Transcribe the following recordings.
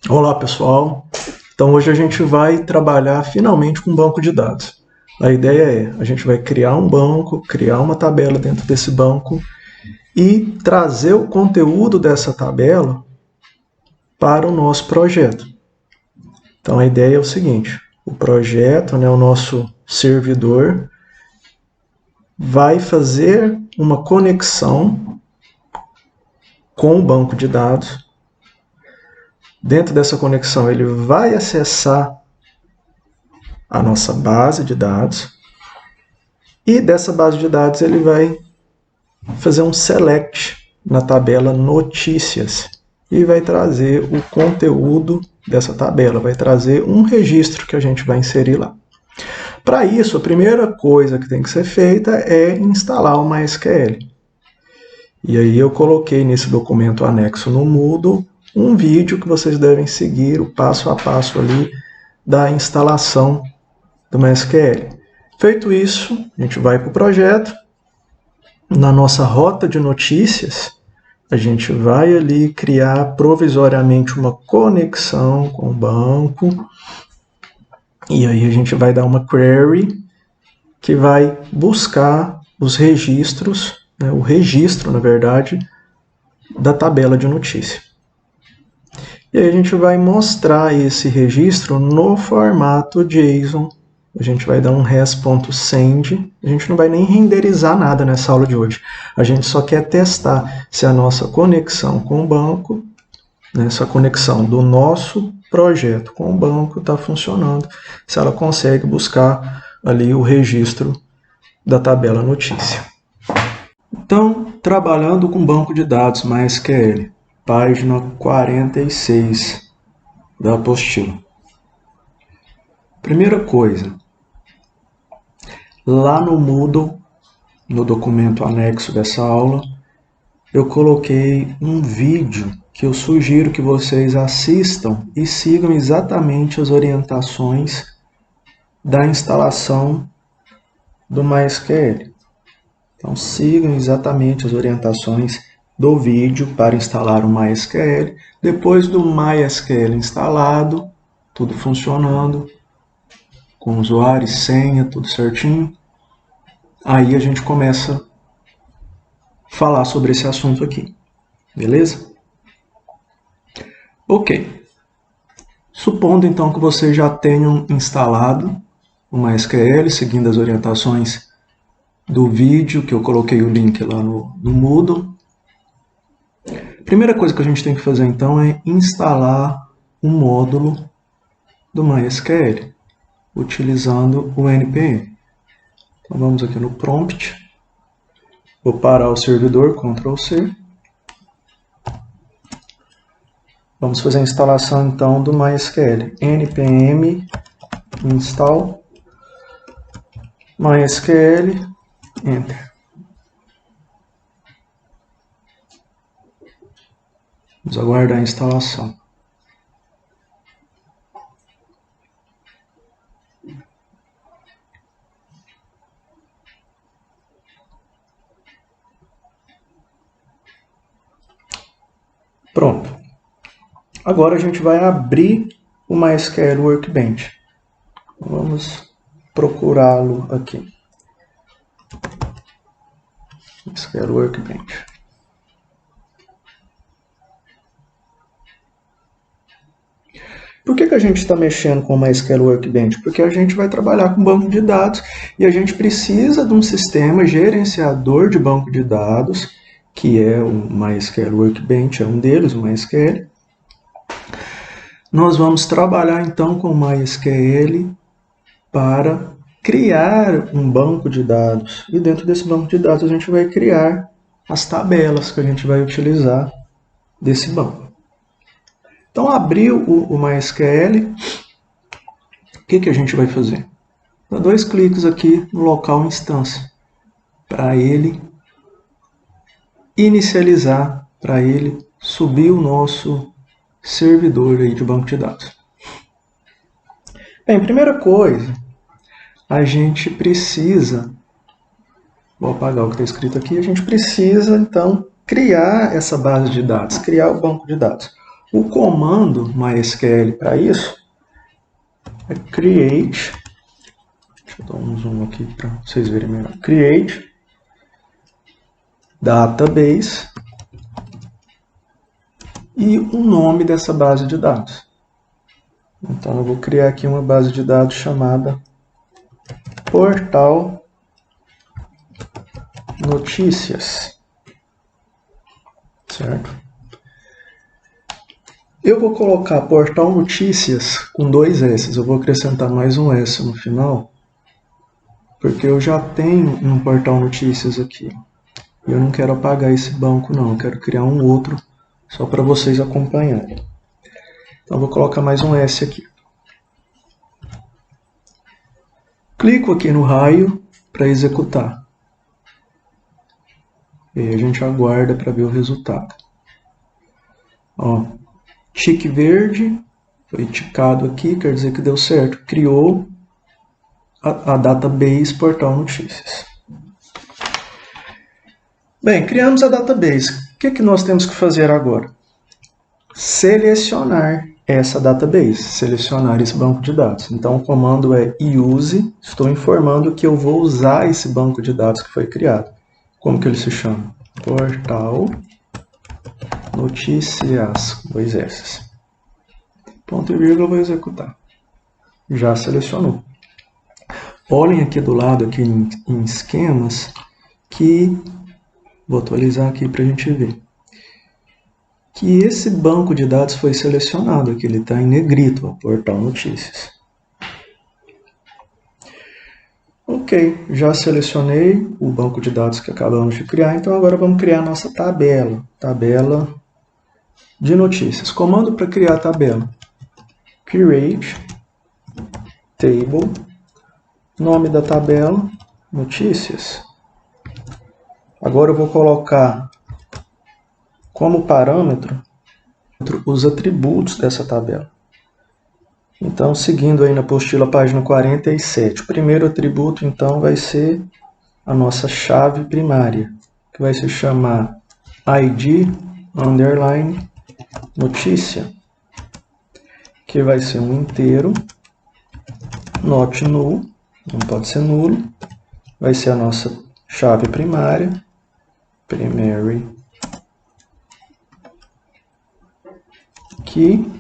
Olá pessoal, então hoje a gente vai trabalhar finalmente com banco de dados. A ideia é, a gente vai criar um banco, criar uma tabela dentro desse banco e trazer o conteúdo dessa tabela para o nosso projeto. Então a ideia é o seguinte, o projeto, o nosso servidor, vai fazer uma conexão com o banco de dados. Dentro dessa conexão ele vai acessar a nossa base de dados e dessa base de dados ele vai fazer um select na tabela notícias e vai trazer o conteúdo dessa tabela, vai trazer um registro que a gente vai inserir lá. Para isso, a primeira coisa que tem que ser feita é instalar o MySQL. E aí eu coloquei nesse documento anexo no Moodle um vídeo que vocês devem seguir, o passo a passo ali da instalação do MySQL. Feito isso, a gente vai para o projeto. Na nossa rota de notícias, a gente vai ali criar provisoriamente uma conexão com o banco. E aí a gente vai dar uma query que vai buscar os registros, o registro, na verdade, da tabela de notícia. E aí a gente vai mostrar esse registro no formato JSON. A gente vai dar um res.send, a gente não vai nem renderizar nada nessa aula de hoje. A gente só quer testar se a nossa conexão com o banco, essa conexão do nosso projeto com o banco está funcionando, se ela consegue buscar ali o registro da tabela notícia. Então, trabalhando com banco de dados MySQL, página 46 da apostila. Primeira coisa, lá no Moodle, no documento anexo dessa aula, eu coloquei um vídeo que eu sugiro que vocês assistam e sigam exatamente as orientações da instalação do MySQL. Então sigam exatamente as orientações do vídeo para instalar o MySQL. Depois do MySQL instalado, tudo funcionando, com usuário e senha, tudo certinho, aí a gente começa a falar sobre esse assunto aqui, beleza? Ok. Supondo então que vocês já tenham instalado o MySQL, seguindo as orientações do vídeo, que eu coloquei o link lá no Moodle. A primeira coisa que a gente tem que fazer então é instalar um módulo do MySQL, utilizando o npm. Então vamos aqui no prompt, vou parar o servidor, Ctrl+C. Vamos fazer a instalação então do MySQL, npm install MySQL, Enter. Vamos aguardar a instalação. Pronto. Agora a gente vai abrir o MySQL Workbench. Vamos procurá-lo aqui. MySQL Workbench. Por que a gente está mexendo com o MySQL Workbench? Porque a gente vai trabalhar com banco de dados e a gente precisa de um sistema gerenciador de banco de dados, que é o MySQL Workbench, é um deles, o MySQL. Nós vamos trabalhar então com o MySQL para criar um banco de dados. E dentro desse banco de dados a gente vai criar as tabelas que a gente vai utilizar desse banco. Então, abriu o MySQL, o que a gente vai fazer? Dá 2 cliques aqui no local instância, para ele inicializar, para ele subir o nosso servidor aí de banco de dados. Bem, primeira coisa, a gente precisa, vou apagar o que está escrito aqui, a gente precisa então criar essa base de dados, criar o banco de dados. O comando MySQL para isso é create, deixa eu dar um zoom aqui para vocês verem melhor, create database e o nome dessa base de dados. Então eu vou criar aqui uma base de dados chamada Portal Notícias, certo? Eu vou colocar Portal Notícias com 2 S, eu vou acrescentar mais um S no final, porque eu já tenho um Portal Notícias aqui. E eu não quero apagar esse banco não, eu quero criar um outro só para vocês acompanharem. Então eu vou colocar mais um S aqui. Clico aqui no raio para executar. E aí a gente aguarda para ver o resultado. Ó, tique verde, foi ticado aqui, quer dizer que deu certo. Criou a database Portal Notícias. Bem, criamos a database. O que nós temos que fazer agora? Selecionar essa database, selecionar esse banco de dados. Então o comando é use, estou informando que eu vou usar esse banco de dados que foi criado. Como que ele se chama? Portal Notícias, 2 S. Ponto e vírgula, vou executar. Já selecionou. Olhem aqui do lado, aqui em esquemas, que vou atualizar aqui para a gente ver. Que esse banco de dados foi selecionado, aqui ele está em negrito, ó, Portal Notícias. Ok, já selecionei o banco de dados que acabamos de criar, então agora vamos criar a nossa tabela de notícias. Comando para criar a tabela. Create table, nome da tabela, notícias. Agora eu vou colocar como parâmetro os atributos dessa tabela. Então, seguindo aí na apostila, página 47, o primeiro atributo, então, vai ser a nossa chave primária, que vai se chamar ID underline notícia, que vai ser um inteiro, not null, não pode ser nulo, vai ser a nossa chave primária, primary key,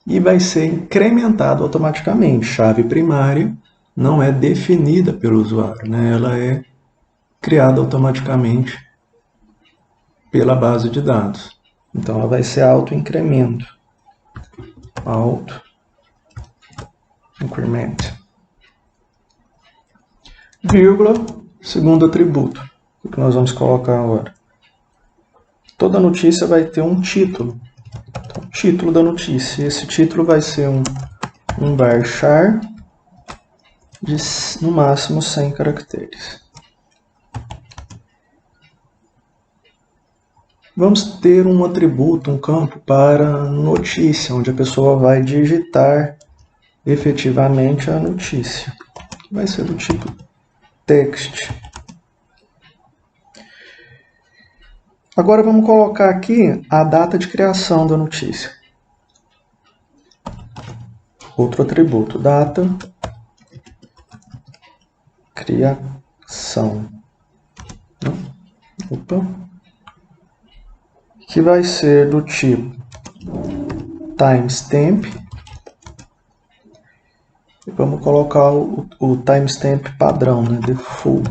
e vai ser incrementado automaticamente. Chave primária não é definida pelo usuário, né? Ela é criada automaticamente pela base de dados. Então ela vai ser auto-incremento. Auto-increment. Vírgula, segundo atributo. O que nós vamos colocar agora? Toda notícia vai ter um título. Então, título da notícia. Esse título vai ser um varchar de no máximo 100 caracteres. Vamos ter um atributo, um campo para notícia, onde a pessoa vai digitar efetivamente a notícia. Vai ser do tipo text. Agora vamos colocar aqui a data de criação da notícia. Outro atributo, data, criação. Opa. Que vai ser do tipo timestamp. E vamos colocar o timestamp padrão, né, default.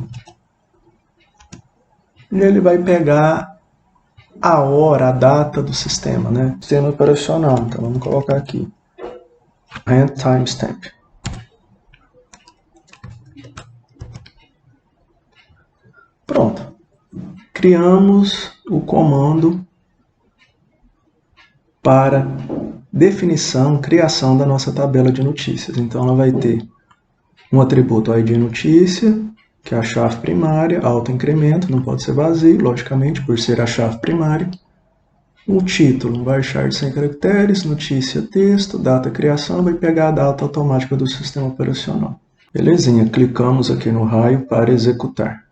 E ele vai pegar a hora, a data do sistema, né? Sistema operacional. Então vamos colocar aqui and timestamp. Pronto. Criamos o comando para definição, criação da nossa tabela de notícias. Então ela vai ter um atributo ID notícia, que é a chave primária, auto-incremento, não pode ser vazio, logicamente, por ser a chave primária. Um título, um varchar de 100 caracteres, notícia, texto, data, criação, vai pegar a data automática do sistema operacional. Belezinha, clicamos aqui no raio para executar.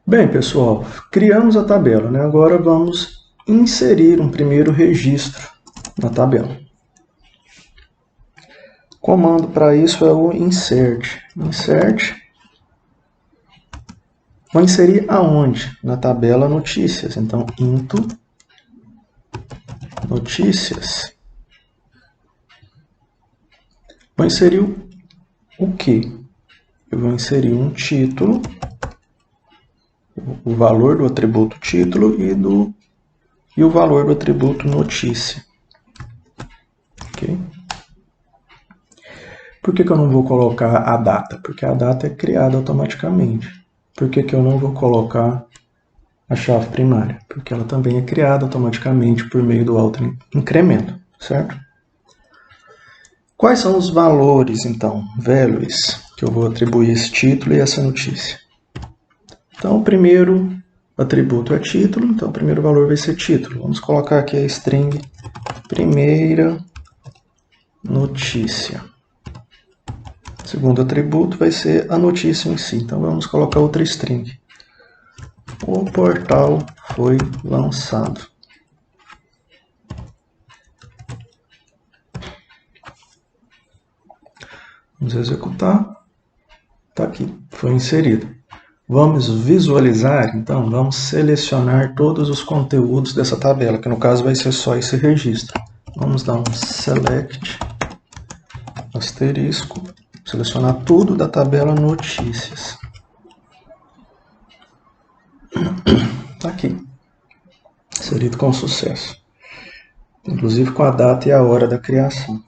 Bem, pessoal, criamos a tabela, né? Agora vamos inserir um primeiro registro na tabela. O comando para isso é o insert. Insert. Vou inserir aonde? Na tabela notícias. Então, into notícias. Vou inserir o quê? Eu vou inserir um título, o valor do atributo título e o valor do atributo notícia. Ok? Por que eu não vou colocar a data? Porque a data é criada automaticamente. Por que eu não vou colocar a chave primária? Porque ela também é criada automaticamente por meio do auto-incremento, certo? Quais são os valores, então, values, que eu vou atribuir esse título e essa notícia? Então, o primeiro atributo é título, então o primeiro valor vai ser título. Vamos colocar aqui a string primeira notícia. O segundo atributo vai ser a notícia em si, então vamos colocar outra string. O portal foi lançado. Vamos executar. Está aqui, foi inserido. Vamos visualizar, então, vamos selecionar todos os conteúdos dessa tabela, que no caso vai ser só esse registro. Vamos dar um select, asterisco, selecionar tudo da tabela notícias. Está aqui, inserido com sucesso. Inclusive com a data e a hora da criação.